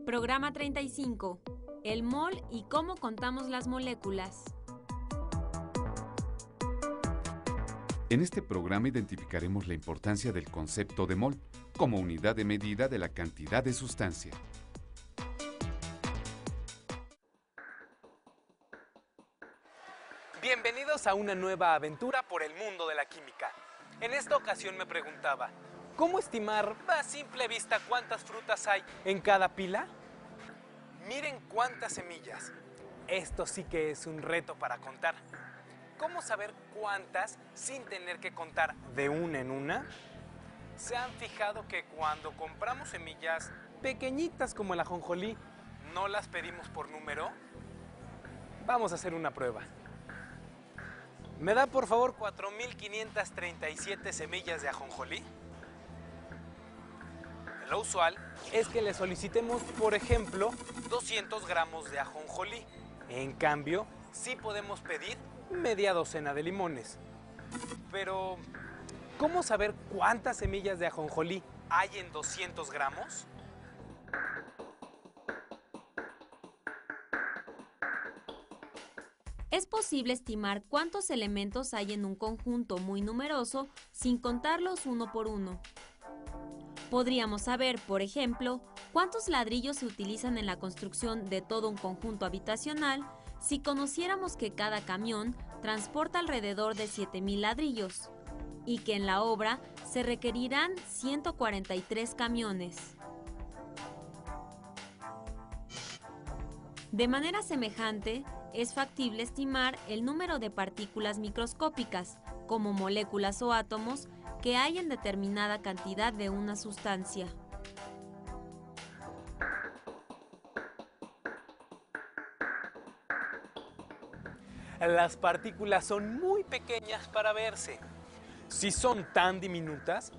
Programa 35. El mol y cómo contamos las moléculas. En este programa identificaremos la importancia del concepto de mol como unidad de medida de la cantidad de sustancia. Bienvenidos a una nueva aventura por el mundo de la química. En esta ocasión me preguntaba, ¿cómo estimar a simple vista cuántas frutas hay en cada pila? Miren cuántas semillas. Esto sí que es un reto para contar. ¿Cómo saber cuántas sin tener que contar de una en una? ¿Se han fijado que cuando compramos semillas pequeñitas como el ajonjolí, no las pedimos por número? Vamos a hacer una prueba. ¿Me da por favor 4.537 semillas de ajonjolí? Lo usual es que le solicitemos, por ejemplo, 200 gramos de ajonjolí. En cambio, sí podemos pedir media docena de limones. Pero, ¿cómo saber cuántas semillas de ajonjolí hay en 200 gramos? Es posible estimar cuántos elementos hay en un conjunto muy numeroso sin contarlos uno por uno. Podríamos saber, por ejemplo, cuántos ladrillos se utilizan en la construcción de todo un conjunto habitacional si conociéramos que cada camión transporta alrededor de 7,000 ladrillos y que en la obra se requerirán 143 camiones. De manera semejante, es factible estimar el número de partículas microscópicas, como moléculas o átomos, que hay en determinada cantidad de una sustancia. Las partículas son muy pequeñas para verse. Si son tan diminutas,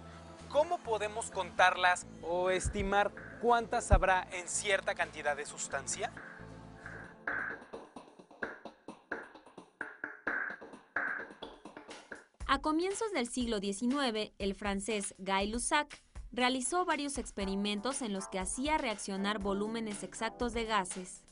¿cómo podemos contarlas o estimar cuántas habrá en cierta cantidad de sustancia? A comienzos del siglo XIX, el francés Guy Lussac realizó varios experimentos en los que hacía reaccionar volúmenes exactos de gases.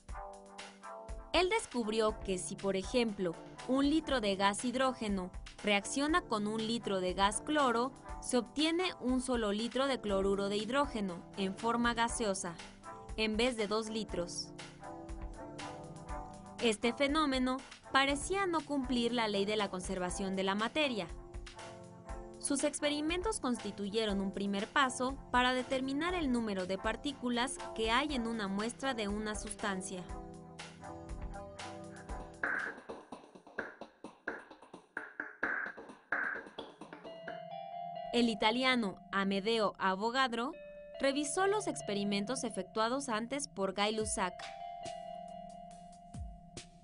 Él descubrió que si, por ejemplo, 1 litro de gas hidrógeno reacciona con 1 litro de gas cloro, se obtiene 1 solo litro de cloruro de hidrógeno en forma gaseosa, en vez de 2 litros. Este fenómeno parecía no cumplir la ley de la conservación de la materia. Sus experimentos constituyeron un primer paso para determinar el número de partículas que hay en una muestra de una sustancia. El italiano Amedeo Avogadro revisó los experimentos efectuados antes por Guy Lussac.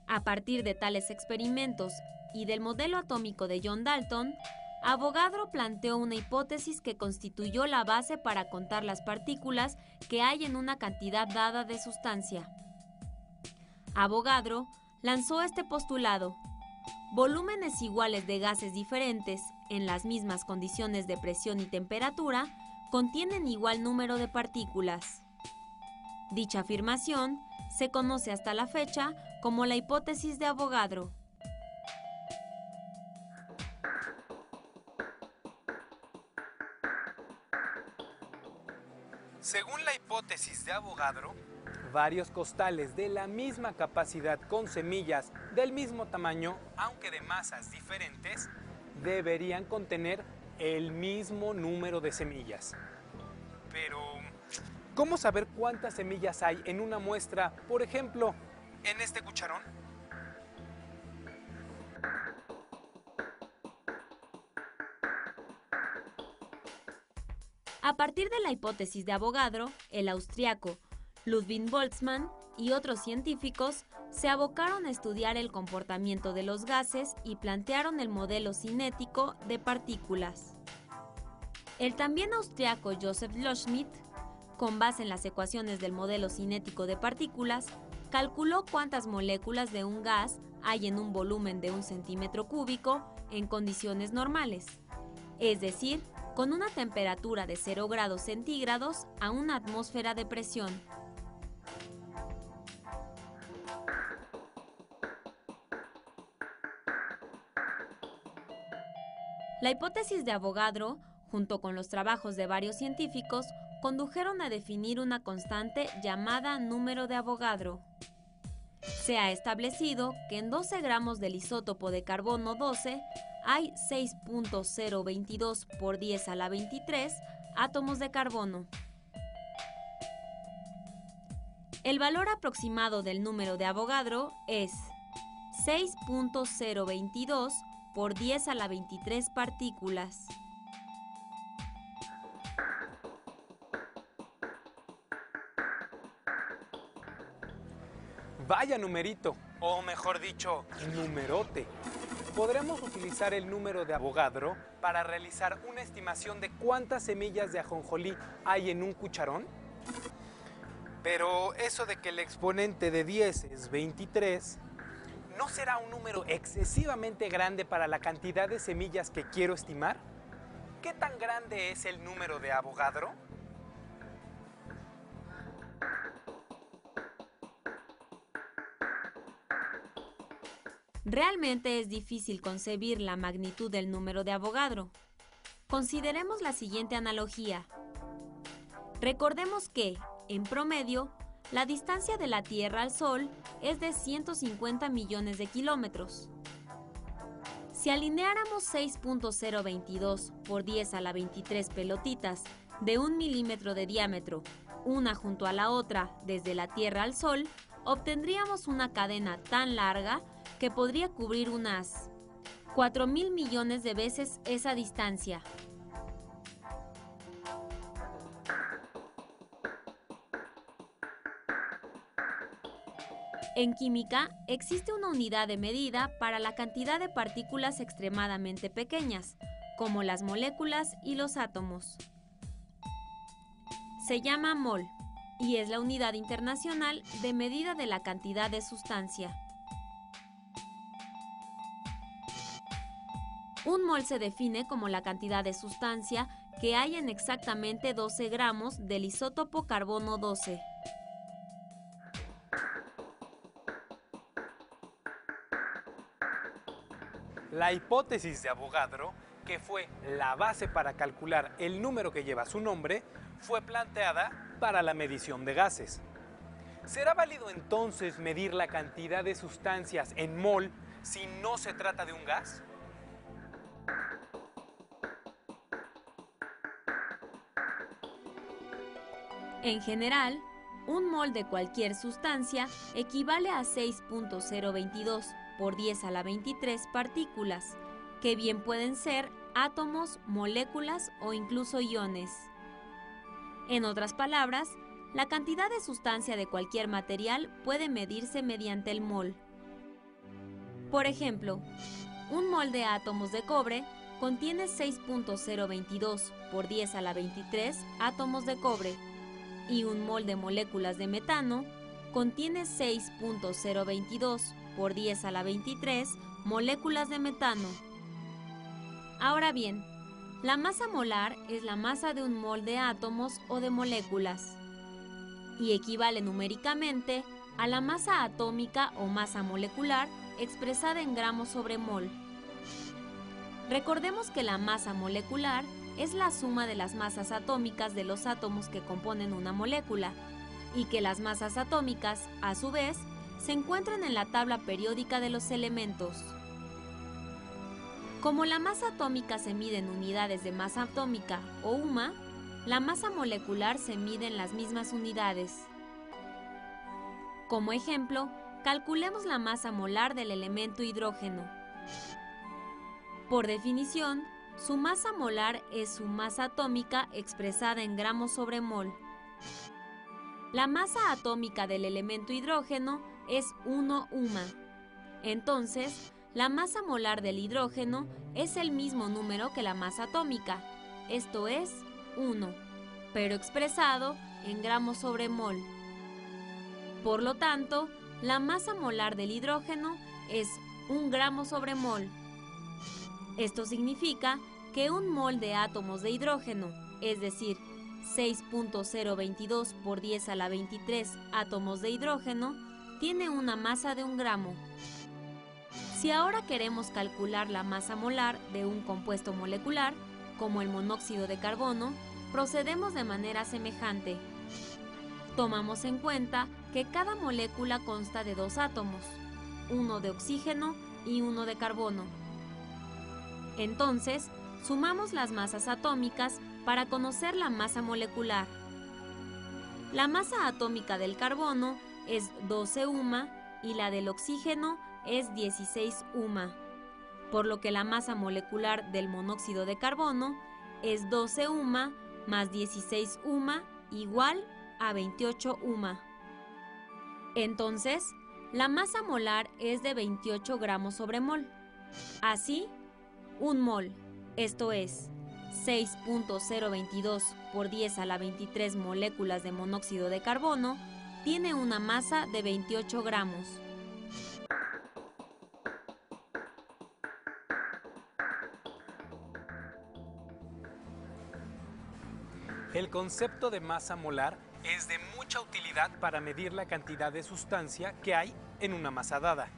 A partir de tales experimentos y del modelo atómico de John Dalton, Avogadro planteó una hipótesis que constituyó la base para contar las partículas que hay en una cantidad dada de sustancia. Avogadro lanzó este postulado: volúmenes iguales de gases diferentes, en las mismas condiciones de presión y temperatura, contienen igual número de partículas. Dicha afirmación se conoce hasta la fecha como la hipótesis de Avogadro. Según la hipótesis de Avogadro, varios costales de la misma capacidad con semillas del mismo tamaño, aunque de masas diferentes, deberían contener el mismo número de semillas. Pero, ¿cómo saber cuántas semillas hay en una muestra, por ejemplo, en este cucharón? A partir de la hipótesis de Avogadro, el austriaco Ludwig Boltzmann y otros científicos se abocaron a estudiar el comportamiento de los gases y plantearon el modelo cinético de partículas. El también austriaco Joseph Loschmidt, con base en las ecuaciones del modelo cinético de partículas, calculó cuántas moléculas de un gas hay en un volumen de 1 centímetro cúbico en condiciones normales, es decir, con una temperatura de 0 grados centígrados a una atmósfera de presión. La hipótesis de Avogadro, junto con los trabajos de varios científicos, condujeron a definir una constante llamada número de Avogadro. Se ha establecido que en 12 gramos del isótopo de carbono 12 hay 6.022 por 10 a la 23 átomos de carbono. El valor aproximado del número de Avogadro es 6.022 por 10 a la 23 partículas. Vaya numerito, o mejor dicho, numerote. Podremos utilizar el número de Avogadro para realizar una estimación de cuántas semillas de ajonjolí hay en un cucharón. Pero eso de que el exponente de 10 es 23, ¿no será un número excesivamente grande para la cantidad de semillas que quiero estimar? ¿Qué tan grande es el número de Avogadro? Realmente es difícil concebir la magnitud del número de Avogadro. Consideremos la siguiente analogía. Recordemos que, en promedio, la distancia de la Tierra al Sol es de 150 millones de kilómetros. Si alineáramos 6.022 por 10 a la 23 pelotitas de 1 milímetro de diámetro, una junto a la otra desde la Tierra al Sol, obtendríamos una cadena tan larga que podría cubrir unas 4.000 millones de veces esa distancia. En química, existe una unidad de medida para la cantidad de partículas extremadamente pequeñas, como las moléculas y los átomos. Se llama mol y es la unidad internacional de medida de la cantidad de sustancia. Un mol se define como la cantidad de sustancia que hay en exactamente 12 gramos del isótopo carbono 12. La hipótesis de Avogadro, que fue la base para calcular el número que lleva su nombre, fue planteada para la medición de gases. ¿Será válido entonces medir la cantidad de sustancias en mol si no se trata de un gas? En general, un mol de cualquier sustancia equivale a 6.022 por 10 a la 23 partículas, que bien pueden ser átomos, moléculas o incluso iones. En otras palabras, la cantidad de sustancia de cualquier material puede medirse mediante el mol. Por ejemplo, un mol de átomos de cobre contiene 6.022 por 10 a la 23 átomos de cobre, y un mol de moléculas de metano contiene 6.022 por 10 a la 23 moléculas de metano. Ahora bien, la masa molar es la masa de un mol de átomos o de moléculas y equivale numéricamente a la masa atómica o masa molecular expresada en gramos sobre mol. Recordemos que la masa molecular es la suma de las masas atómicas de los átomos que componen una molécula, y que las masas atómicas, a su vez, se encuentran en la tabla periódica de los elementos. Como la masa atómica se mide en unidades de masa atómica o UMA, la masa molecular se mide en las mismas unidades. Como ejemplo, calculemos la masa molar del elemento hidrógeno. Por definición, su masa molar es su masa atómica expresada en gramos sobre mol. La masa atómica del elemento hidrógeno es 1 UMA. Entonces, la masa molar del hidrógeno es el mismo número que la masa atómica, esto es 1, pero expresado en gramos sobre mol. Por lo tanto, la masa molar del hidrógeno es 1 gramo sobre mol. Esto significa que un mol de átomos de hidrógeno, es decir, 6.022 por 10 a la 23 átomos de hidrógeno, tiene una masa de 1 gramo. Si ahora queremos calcular la masa molar de un compuesto molecular, como el monóxido de carbono, procedemos de manera semejante. Tomamos en cuenta que cada molécula consta de 2 átomos, uno de oxígeno y uno de carbono. Entonces, sumamos las masas atómicas para conocer la masa molecular. La masa atómica del carbono es 12 UMA y la del oxígeno es 16 UMA, por lo que la masa molecular del monóxido de carbono es 12 UMA más 16 UMA igual a 28 UMA. Entonces, la masa molar es de 28 gramos sobre mol. Así, un mol, esto es 6.022 por 10 a la 23 moléculas de monóxido de carbono, tiene una masa de 28 gramos. El concepto de masa molar es de mucha utilidad para medir la cantidad de sustancia que hay en una masa dada.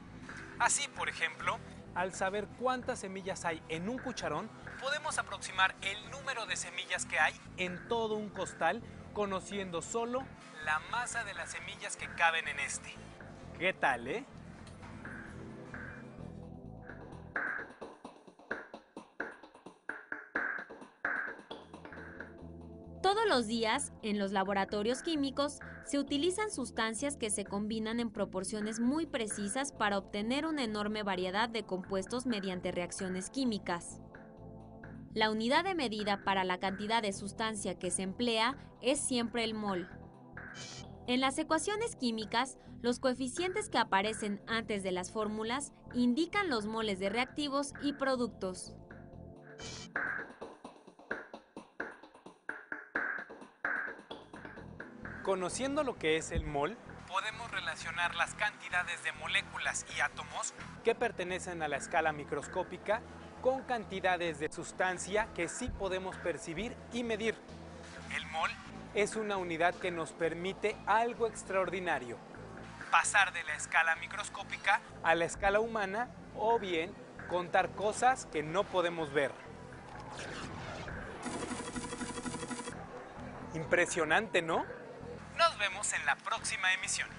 Así, por ejemplo, al saber cuántas semillas hay en un cucharón, podemos aproximar el número de semillas que hay en todo un costal, conociendo solo la masa de las semillas que caben en este. ¿Qué tal, eh? Todos los días, en los laboratorios químicos, se utilizan sustancias que se combinan en proporciones muy precisas para obtener una enorme variedad de compuestos mediante reacciones químicas. La unidad de medida para la cantidad de sustancia que se emplea es siempre el mol. En las ecuaciones químicas, los coeficientes que aparecen antes de las fórmulas indican los moles de reactivos y productos. Conociendo lo que es el mol, podemos relacionar las cantidades de moléculas y átomos que pertenecen a la escala microscópica con cantidades de sustancia que sí podemos percibir y medir. El mol es una unidad que nos permite algo extraordinario: pasar de la escala microscópica a la escala humana, o bien contar cosas que no podemos ver. Impresionante, ¿no? Nos vemos en la próxima emisión.